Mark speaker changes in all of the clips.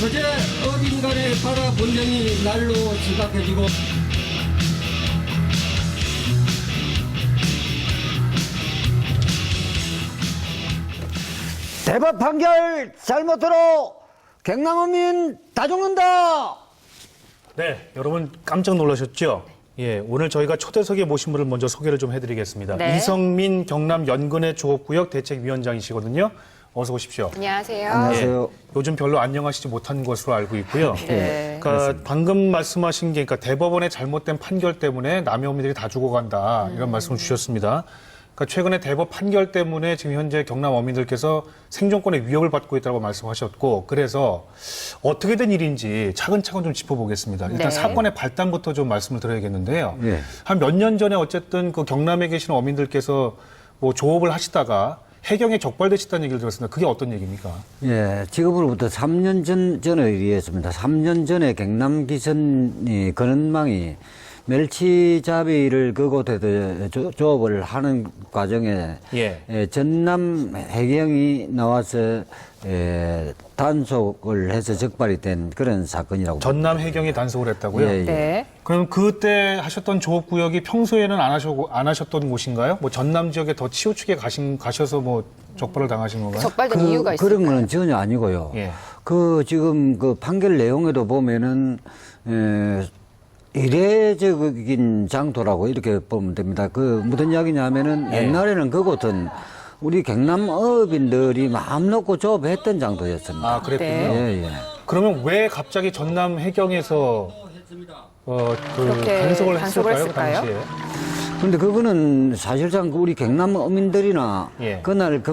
Speaker 1: 그제 어딘 간의 바다 본령이 날로 지각해지고
Speaker 2: 대법 판결 잘못으로 경남어민 다 죽는다.
Speaker 3: 네, 여러분 깜짝 놀라셨죠? 예, 오늘 저희가 초대석에 모신 분을 먼저 소개를 좀 해드리겠습니다.
Speaker 4: 네.
Speaker 3: 이성민 경남 연근의 조업구역 대책위원장이시거든요. 어서 오십시오.
Speaker 4: 안녕하세요.
Speaker 2: 안녕하세요.
Speaker 3: 예, 요즘 별로 안녕하시지 못한 것으로 알고 있고요.
Speaker 4: 네.
Speaker 3: 그러니까 방금 말씀하신 게 그러니까 대법원의 잘못된 판결 때문에 남의 어민들이 다 죽어간다 이런 말씀을 주셨습니다. 그러니까 최근에 대법 판결 때문에 지금 현재 경남 어민들께서 생존권의 위협을 받고 있다고 말씀하셨고 그래서 어떻게 된 일인지 차근차근 좀 짚어보겠습니다. 일단
Speaker 4: 네.
Speaker 3: 사건의 발단부터 좀 말씀을 드려야겠는데요.
Speaker 2: 네.
Speaker 3: 한 몇 년 전에 어쨌든 그 경남에 계시는 어민들께서 뭐 조업을 하시다가 해경에 적발되셨다는 얘기를 들었습니다. 그게 어떤 얘기입니까?
Speaker 2: 예, 지금으로부터 3년 전의 일이었습니다. 3년 전에 경남 기선이 근원망이 멸치잡이를 그곳에서 조업을 하는 과정에
Speaker 3: 예.
Speaker 2: 전남 해경이 나와서 단속을 해서 적발이 된 그런 사건이라고
Speaker 3: 전남 해경이 단속을 했다고요?
Speaker 2: 예, 예.
Speaker 4: 네.
Speaker 3: 그럼 그때 하셨던 조업구역이 평소에는 안 하셨던 곳인가요? 뭐 전남 지역에 더 치우치게 가셔서 뭐 적발을 당하신 건가요?
Speaker 4: 적발된 이유가 있을까요?
Speaker 2: 그런 거는 전혀 아니고요.
Speaker 3: 예.
Speaker 2: 지금 그 판결 내용에도 보면은 이례적인 장소라고 이렇게 보면 됩니다. 무슨 이야기냐면은
Speaker 3: 예.
Speaker 2: 옛날에는 그곳은 우리 경남 어업인들이 마음 놓고 조업했던 장소였습니다.
Speaker 3: 아, 그랬군요.
Speaker 2: 예, 예.
Speaker 3: 그러면 왜 갑자기 전남 해경에서
Speaker 4: 그렇게
Speaker 3: 단속을
Speaker 4: 단속을
Speaker 3: 했을까요? 그
Speaker 4: 했을까요?
Speaker 3: 당시에?
Speaker 2: 근데 그거는 사실상 우리 경남 어민들이나
Speaker 3: 예.
Speaker 2: 그날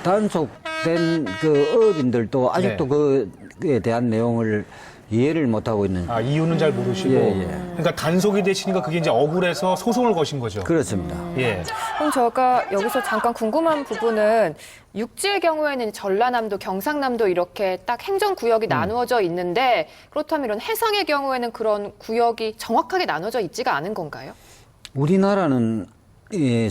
Speaker 2: 단속된 그 어업인들도 아직도
Speaker 3: 네.
Speaker 2: 그에 대한 내용을 이해를 못하고 있는.
Speaker 3: 아, 이유는 잘 모르시고.
Speaker 2: 예, 예.
Speaker 3: 그러니까 단속이 되시니까 그게 이제 억울해서 소송을 거신 거죠.
Speaker 2: 그렇습니다.
Speaker 3: 예.
Speaker 4: 그럼 제가 여기서 잠깐 궁금한 부분은 육지의 경우에는 전라남도, 경상남도 이렇게 딱 행정구역이 나누어져 있는데 그렇다면 이런 해상의 경우에는 그런 구역이 정확하게 나눠져 있지가 않은 건가요?
Speaker 2: 우리나라는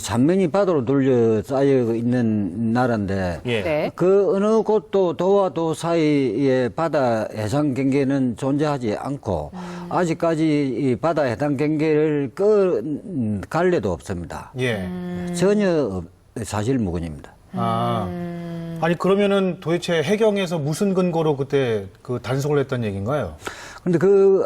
Speaker 2: 삼면이 바다로 둘러싸여 있는 나라인데
Speaker 3: 예.
Speaker 4: 네.
Speaker 2: 그 어느 곳도 도와 도 사이에 바다 해상 경계는 존재하지 않고 아직까지 이 바다 해상 경계를 갈래도 없습니다.
Speaker 3: 예.
Speaker 2: 전혀 사실 무근입니다.
Speaker 3: 아. 아니, 그러면은 도대체 해경에서 무슨 근거로 그때 그 단속을 했다는 얘기인가요?
Speaker 2: 근데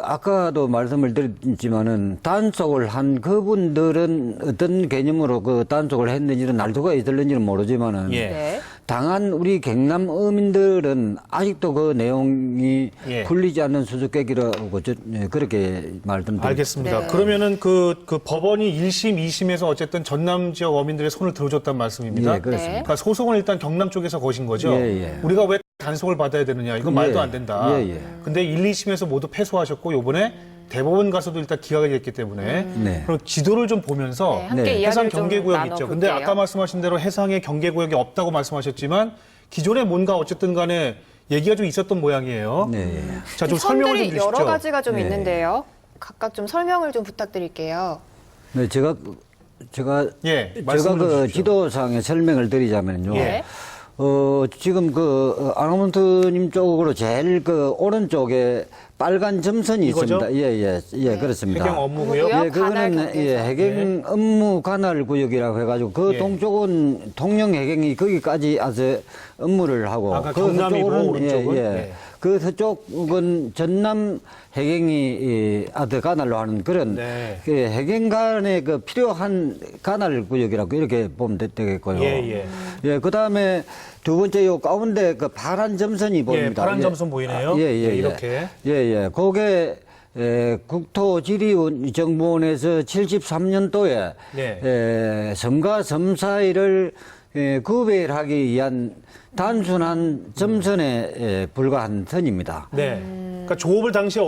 Speaker 2: 아까도 말씀을 드렸지만은 단속을 한 그분들은 어떤 개념으로 그 단속을 했는지는 날조가 있을는지는 모르지만은
Speaker 3: 예.
Speaker 4: 네.
Speaker 2: 당한 우리 경남 어민들은 아직도 그 내용이
Speaker 3: 예.
Speaker 2: 풀리지 않는 수수께끼라고 그렇게 말씀드립니다.
Speaker 3: 알겠습니다.
Speaker 4: 네.
Speaker 3: 그러면은 그 법원이 1심, 2심에서 어쨌든 전남 지역 어민들의 손을 들어줬단 말씀입니다.
Speaker 2: 예, 그렇습니다.
Speaker 4: 네.
Speaker 3: 그러니까 소송을 일단 경남 쪽에서 거신 거죠.
Speaker 2: 예, 예.
Speaker 3: 우리가 왜 단속을 받아야 되느냐. 이건 말도
Speaker 2: 예.
Speaker 3: 안 된다.
Speaker 2: 예, 예.
Speaker 3: 근데 1, 2심에서 모두 패소하셨고 요번에 대법원 가서도 일단 기각이 됐기 때문에
Speaker 2: 네.
Speaker 3: 그럼 지도를 좀 보면서
Speaker 4: 네, 함께
Speaker 2: 네.
Speaker 4: 이야기를
Speaker 3: 해상
Speaker 4: 좀
Speaker 3: 경계구역 있죠. 근데
Speaker 4: 나눠볼게요.
Speaker 3: 아까 말씀하신 대로 해상에 경계구역이 없다고 말씀하셨지만 기존에 뭔가 어쨌든 간에 얘기가 좀 있었던 모양이에요.
Speaker 2: 네.
Speaker 3: 자, 좀 설명을 좀
Speaker 4: 선들이
Speaker 3: 주시죠.
Speaker 4: 여러 가지가 좀
Speaker 2: 네.
Speaker 4: 있는데요. 각각 좀 설명을 좀 부탁드릴게요.
Speaker 2: 네, 제가
Speaker 3: 예, 말씀을 좀
Speaker 2: 그
Speaker 3: 주십시오.
Speaker 2: 지도상의 설명을 드리자면요.
Speaker 3: 예.
Speaker 2: 지금 아나운서님 쪽으로 제일 오른쪽에 빨간 점선이
Speaker 3: 이거죠?
Speaker 2: 있습니다. 예, 그렇습니다.
Speaker 3: 해경 업무고요.
Speaker 4: 업무고요?
Speaker 2: 예,
Speaker 4: 관할
Speaker 2: 그거는
Speaker 4: 경계선.
Speaker 2: 해경 업무 관할 구역이라고 해가지고 그
Speaker 3: 예.
Speaker 2: 동쪽은 통영 해경이 거기까지 와서 업무를 하고
Speaker 3: 아까 경남이고
Speaker 2: 서쪽으로는
Speaker 3: 오른쪽은?
Speaker 2: 예. 그 서쪽은 전남 해경이 아드 관할로 하는 그런
Speaker 3: 네.
Speaker 2: 그 해경 간의 그 필요한 관할 구역이라고 이렇게 보면 되겠고요.
Speaker 3: 예.
Speaker 2: 그다음에 두 번째 요 가운데 그 파란 점선이 보입니다.
Speaker 3: 파란 점선 보이네요.
Speaker 2: 예,
Speaker 3: 예, 이렇게.
Speaker 2: 그게 국토지리정보원에서 73년도에
Speaker 3: 네.
Speaker 2: 섬과 섬 사이를 구별하기 위한 단순한 점선에 불과한 선입니다.
Speaker 3: 네. 그러니까 조업을 당시에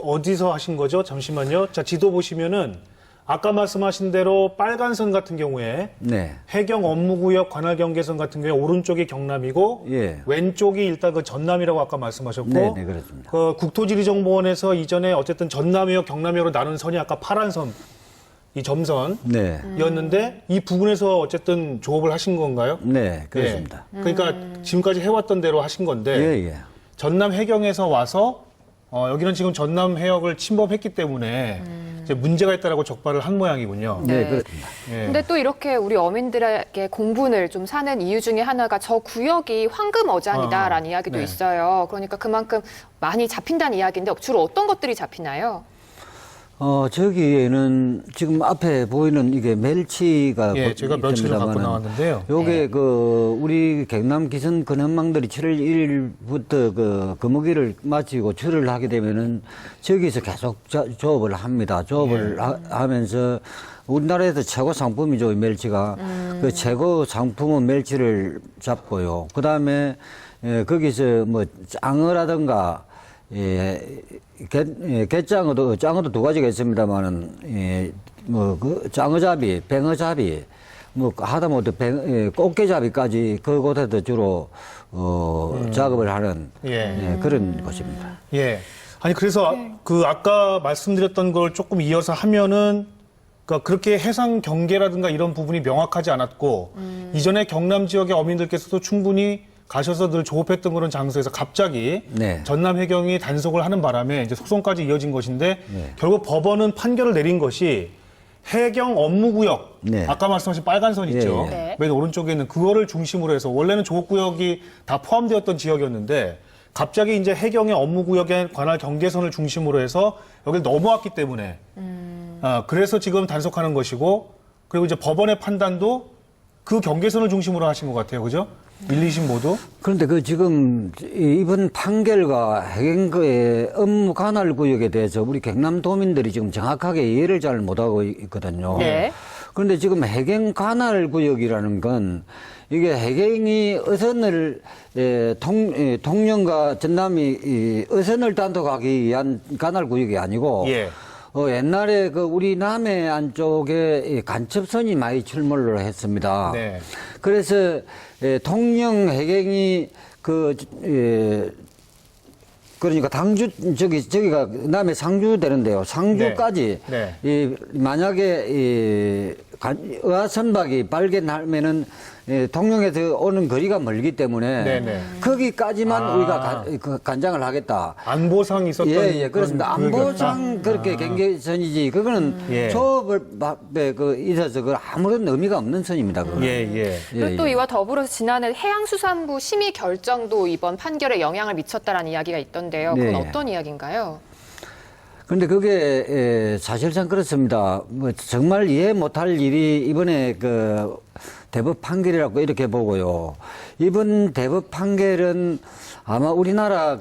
Speaker 3: 어디서 하신 거죠? 잠시만요. 자, 지도 보시면은 아까 말씀하신 대로 빨간 선 같은 경우에
Speaker 2: 네.
Speaker 3: 해경 업무구역 관할 경계선 같은 경우에 오른쪽이 경남이고
Speaker 2: 예.
Speaker 3: 왼쪽이 일단 그 전남이라고 아까 말씀하셨고
Speaker 2: 네, 그렇습니다.
Speaker 3: 그 국토지리정보원에서 이전에 어쨌든 전남이역 경남이역으로 나눈 선이 아까 파란 선, 이 점선이었는데 이 부분에서 어쨌든 조업을 하신 건가요?
Speaker 2: 네, 그렇습니다.
Speaker 3: 예. 그러니까 지금까지 해왔던 대로 하신 건데
Speaker 2: 예, 예.
Speaker 3: 전남 해경에서 와서 여기는 지금 전남 해역을 침범했기 때문에 이제 문제가 있다라고 적발을 한 모양이군요.
Speaker 2: 네,
Speaker 4: 네.
Speaker 2: 그렇습니다.
Speaker 3: 예.
Speaker 4: 근데 또 이렇게 우리 어민들에게 공분을 좀 사는 이유 중에 하나가 저 구역이 황금 어장이다라는 이야기도
Speaker 3: 네.
Speaker 4: 있어요. 그러니까 그만큼 많이 잡힌다는 이야기인데 주로 어떤 것들이 잡히나요?
Speaker 2: 저기에는 지금 앞에 보이는 이게 멸치가
Speaker 3: 예, 제가 멸치를 갖고
Speaker 2: 있습니다마는
Speaker 3: 나왔는데요.
Speaker 2: 요게 우리 경남 기선 근원망들이 7월 1일부터 그 거무기를 마치고 출을 하게 되면은 저기서 계속 조업을 합니다. 조업을 하면서 우리나라에서 최고 상품이죠, 이 멸치가. 그 최고 상품은 멸치를 잡고요. 그 다음에 거기서 뭐 짱어라든가 갯장어도 두 가지가 있습니다만은 그 짱어잡이, 뱅어잡이, 뭐 하다못해 꽃게잡이까지 그곳에서 주로 작업을 하는 그런 곳입니다.
Speaker 3: 예. 아니 그래서 그 아까 말씀드렸던 걸 조금 이어서 하면은 그러니까 그렇게 해상 경계라든가 이런 부분이 명확하지 않았고 이전에 경남 지역의 어민들께서도 충분히 가셔서 늘 조업했던 그런 장소에서 갑자기
Speaker 2: 네.
Speaker 3: 전남 해경이 단속을 하는 바람에 이제 소송까지 이어진 것인데
Speaker 2: 네.
Speaker 3: 결국 법원은 판결을 내린 것이 해경 업무구역
Speaker 2: 네.
Speaker 3: 아까 말씀하신 빨간 선 있죠.
Speaker 2: 예,
Speaker 4: 예. 네.
Speaker 3: 맨 오른쪽에 있는 그거를 중심으로 해서 원래는 조업구역이 다 포함되었던 지역이었는데 갑자기 이제 해경의 업무구역에 관할 경계선을 중심으로 해서 여기를 넘어왔기 때문에 그래서 지금 단속하는 것이고 그리고 이제 법원의 판단도 그 경계선을 중심으로 하신 것 같아요. 그죠? 1, 2심 모두?
Speaker 2: 그런데 지금 이번 판결과 해경의 업무 관할 구역에 대해서 우리 경남도민들이 지금 정확하게 이해를 잘 못하고 있거든요.
Speaker 4: 네.
Speaker 2: 그런데 지금 해경 관할 구역이라는 건 이게 해경이 어선을 통영과 전남이 어선을 단속하기 위한 관할 구역이 아니고
Speaker 3: 예.
Speaker 2: 옛날에 우리 남해 안쪽에 간첩선이 많이 출몰을 했습니다.
Speaker 3: 네.
Speaker 2: 그래서 통영 해경이 그러니까 저기가 남해 상주 되는데요. 상주까지
Speaker 3: 네. 네.
Speaker 2: 만약에 의하선박이 발견하면은 통영에서 오는 거리가 멀기 때문에
Speaker 3: 네네.
Speaker 2: 거기까지만 우리가 간장을 하겠다.
Speaker 3: 안보상 있었던
Speaker 2: 예, 그렇습니다.
Speaker 3: 그런
Speaker 2: 안보상 그렇게 경계선이지 그거는
Speaker 3: 예.
Speaker 2: 조업을 있어서 그 아무런 의미가 없는 선입니다. 그거는.
Speaker 3: 예.
Speaker 4: 그리고 또 이와 더불어서 지난해 해양수산부 심의 결정도 이번 판결에 영향을 미쳤다라는 이야기가 있던데요. 그건
Speaker 2: 네.
Speaker 4: 어떤 이야기인가요?
Speaker 2: 그런데 그게 사실상 그렇습니다. 뭐 정말 이해 못할 일이 이번에 대법 판결이라고 이렇게 보고요. 이번 대법 판결은 아마 우리나라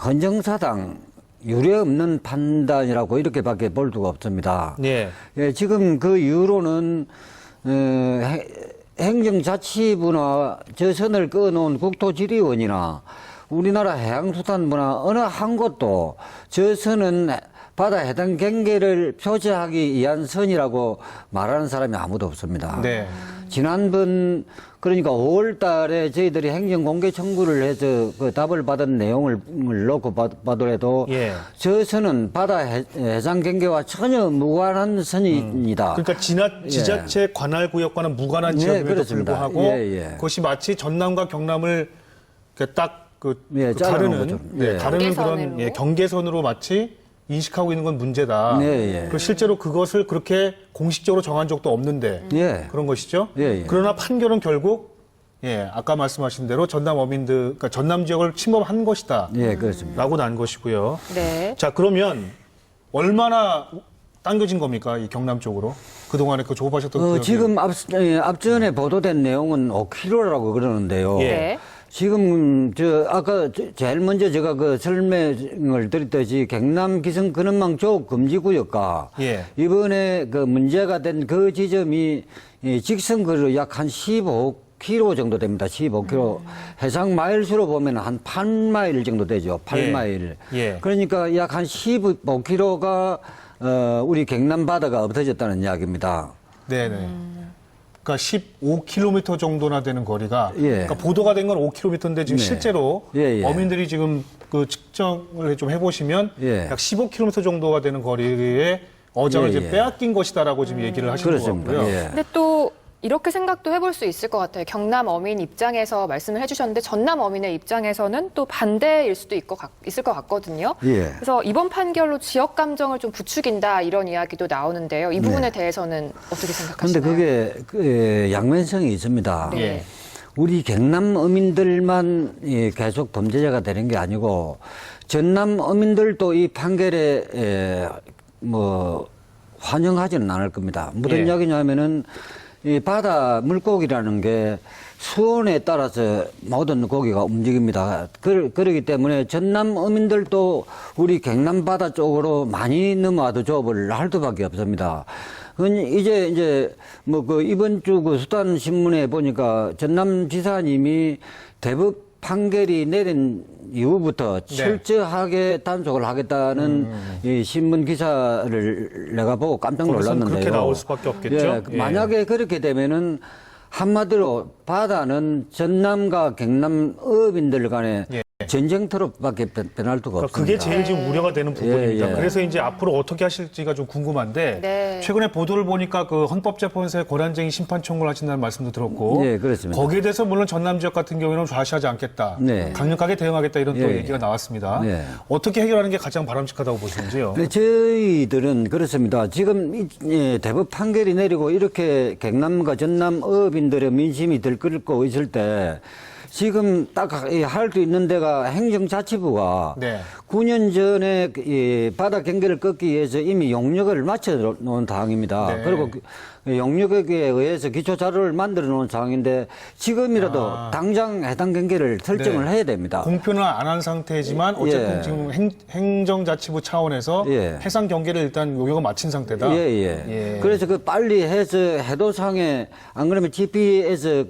Speaker 2: 헌정사상 유례 없는 판단이라고 이렇게밖에 볼 수가 없습니다.
Speaker 3: 예.
Speaker 2: 예, 지금 그 이후로는 행정자치부나 저 선을 그어놓은 국토지리원이나 우리나라 해양수산부나 어느 한 곳도 저 선은 바다 해당 경계를 표시하기 위한 선이라고 말하는 사람이 아무도 없습니다.
Speaker 3: 네.
Speaker 2: 지난번 그러니까 5월 달에 저희들이 행정공개 청구를 해서 그 답을 받은 내용을 놓고 봐더라도
Speaker 3: 예.
Speaker 2: 저 선은 바다 해상 경계와 전혀 무관한 선입니다.
Speaker 3: 그러니까 지자체 관할 구역과는 무관한 지역임에도
Speaker 2: 그렇습니다.
Speaker 3: 불구하고
Speaker 2: 예.
Speaker 3: 그것이 마치 전남과 경남을 딱
Speaker 2: 예, 잘라놓은
Speaker 3: 가르는
Speaker 2: 것처럼. 예.
Speaker 3: 가르는 그런
Speaker 4: 경계선으로.
Speaker 3: 경계선으로 마치 인식하고 있는 건 문제다.
Speaker 2: 예.
Speaker 3: 그리고 실제로 그것을 그렇게 공식적으로 정한 적도 없는데
Speaker 2: 예.
Speaker 3: 그런 것이죠.
Speaker 2: 예.
Speaker 3: 그러나 판결은 결국 아까 말씀하신 대로 전남 어민들, 그러니까 전남 지역을 침범한 것이다.
Speaker 2: 예, 그렇습니다.
Speaker 3: 라고 난 것이고요.
Speaker 4: 네.
Speaker 3: 자, 그러면 얼마나 당겨진 겁니까? 이 경남 쪽으로? 그동안에 조업하셨던 구역이.
Speaker 2: 지금 앞전에 보도된 내용은 5km라고 그러는데요.
Speaker 3: 예.
Speaker 4: 네.
Speaker 2: 지금 아까 제일 먼저 제가 설명을 드렸듯이 경남 기성 근원망 조업 금지 구역과
Speaker 3: 예.
Speaker 2: 이번에 문제가 된 그 지점이 직선거리로 약 한 15km 정도 됩니다. 15km. 해상 마일수로 보면 한 8마일 정도 되죠. 8마일.
Speaker 3: 예.
Speaker 2: 그러니까 약 한 15km가 우리 경남 바다가 없어졌다는 이야기입니다.
Speaker 3: 네네. 그러니까 15km 정도나 되는 거리가.
Speaker 2: 예.
Speaker 3: 그러니까 보도가 된 건 5km인데 지금
Speaker 2: 네.
Speaker 3: 실제로
Speaker 2: 예.
Speaker 3: 어민들이 지금 그 측정을 좀 해보시면
Speaker 2: 예.
Speaker 3: 약 15km 정도가 되는 거리에 어장을
Speaker 2: 예.
Speaker 3: 이제 빼앗긴 것이다라고 지금 얘기를 하시는
Speaker 2: 그렇습니다.
Speaker 3: 거고요.
Speaker 2: 예.
Speaker 4: 근데 또 이렇게 생각도 해볼 수 있을 것 같아요. 경남 어민 입장에서 말씀을 해주셨는데 전남 어민의 입장에서는 또 반대일 수도 있을 것 같거든요.
Speaker 2: 예.
Speaker 4: 그래서 이번 판결로 지역 감정을 좀 부추긴다 이런 이야기도 나오는데요. 이 부분에 대해서는 어떻게 생각하시나요?
Speaker 2: 그런데 그게 양면성이 있습니다.
Speaker 4: 네.
Speaker 3: 예.
Speaker 2: 우리 경남 어민들만 계속 범죄자가 되는 게 아니고 전남 어민들도 이 판결에 환영하지는 않을 겁니다. 무슨
Speaker 3: 예.
Speaker 2: 이야기냐면은 이 바다 물고기라는 게 수온에 따라서 모든 고기가 움직입니다. 그렇기 때문에 전남 어민들도 우리 경남 바다 쪽으로 많이 넘어와도 조업을 할 수밖에 없습니다. 이제 이번 주 그 수단 신문에 보니까 전남지사님이 대법 판결이 내린 이후부터
Speaker 3: 네.
Speaker 2: 철저하게 단속을 하겠다는 이 신문 기사를 내가 보고 깜짝
Speaker 3: 거기서는
Speaker 2: 놀랐는데요.
Speaker 3: 그렇게 나올 수밖에 없겠죠? 예.
Speaker 2: 만약에 그렇게 되면은 한마디로 바다는 전남과 경남 어민들 간에
Speaker 3: 예.
Speaker 2: 전쟁터로밖에 변할 수가
Speaker 3: 그러니까
Speaker 2: 없습니다.
Speaker 3: 그게 제일 지금 우려가 되는 부분입니다.
Speaker 2: 예, 예.
Speaker 3: 그래서 이제 앞으로 어떻게 하실지가 좀 궁금한데
Speaker 4: 네.
Speaker 3: 최근에 보도를 보니까 그 헌법재판소에 권한쟁의 심판 청구를 하신다는 말씀도 들었고
Speaker 2: 예, 그렇습니다.
Speaker 3: 거기에 대해서 물론 전남 지역 같은 경우에는 좌시하지 않겠다.
Speaker 2: 네.
Speaker 3: 강력하게 대응하겠다 이런 또
Speaker 2: 예,
Speaker 3: 얘기가 나왔습니다.
Speaker 2: 네.
Speaker 3: 어떻게 해결하는 게 가장 바람직하다고 보시는지요?
Speaker 2: 네, 저희들은 그렇습니다. 지금 대법 판결이 내리고 이렇게 경남과 전남 어민들의 민심이 들끓고 있을 때 지금 딱 할 수 있는 데가 행정자치부가
Speaker 3: 네.
Speaker 2: 9년 전에 이 바다 경계를 끊기 위해서 이미 용역을 마쳐 놓은 상황입니다.
Speaker 3: 네.
Speaker 2: 그리고 그 용역에 의해서 기초 자료를 만들어 놓은 상황인데 지금이라도 당장 해당 경계를 설정을
Speaker 3: 네.
Speaker 2: 해야 됩니다.
Speaker 3: 공표는 안 한 상태지만 어쨌든
Speaker 2: 예.
Speaker 3: 지금 행정자치부 차원에서
Speaker 2: 예.
Speaker 3: 해상 경계를 일단 요격을 마친 상태다.
Speaker 2: 예. 그래서 그 빨리 해서 해도상에 안 그러면 GPS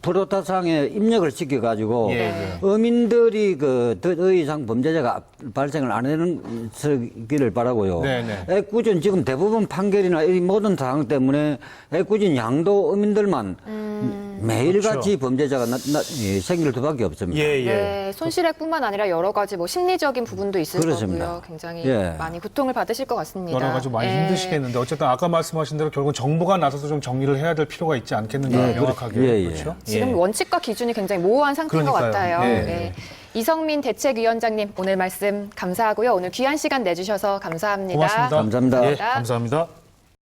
Speaker 2: 프로타상에 입력을 시켜가지고
Speaker 3: 예.
Speaker 2: 어민들이 더 이상 범죄자가 발생을 안 하기를 바라고요.
Speaker 3: 네네.
Speaker 2: 애꿎은 지금 대부분 판결이나 이 모든 상황 때문에 애꿎은 양도 어민들만 매일같이
Speaker 3: 그렇죠.
Speaker 2: 범죄자가 생길 수밖에 없습니다.
Speaker 3: 예.
Speaker 4: 네, 손실액뿐만 아니라 여러 가지 심리적인 부분도 있을
Speaker 2: 그렇습니다.
Speaker 4: 거고요. 굉장히
Speaker 2: 예.
Speaker 4: 많이 고통을 받으실 것 같습니다.
Speaker 3: 여러 가지 많이
Speaker 4: 예.
Speaker 3: 힘드시겠는데 어쨌든 아까 말씀하신 대로 결국 정부가 나서서 좀 정리를 해야 될 필요가 있지 않겠는가 명확하게.
Speaker 2: 예.
Speaker 3: 그렇죠?
Speaker 4: 지금 원칙과 기준이 굉장히 모호한 상태인 것
Speaker 3: 그러니까요.
Speaker 4: 같아요.
Speaker 3: 예.
Speaker 4: 네. 이성민 대책위원장님 오늘 말씀 감사하고요. 오늘 귀한 시간 내주셔서 감사합니다.
Speaker 3: 고맙습니다.
Speaker 2: 감사합니다.
Speaker 3: 예, 감사합니다.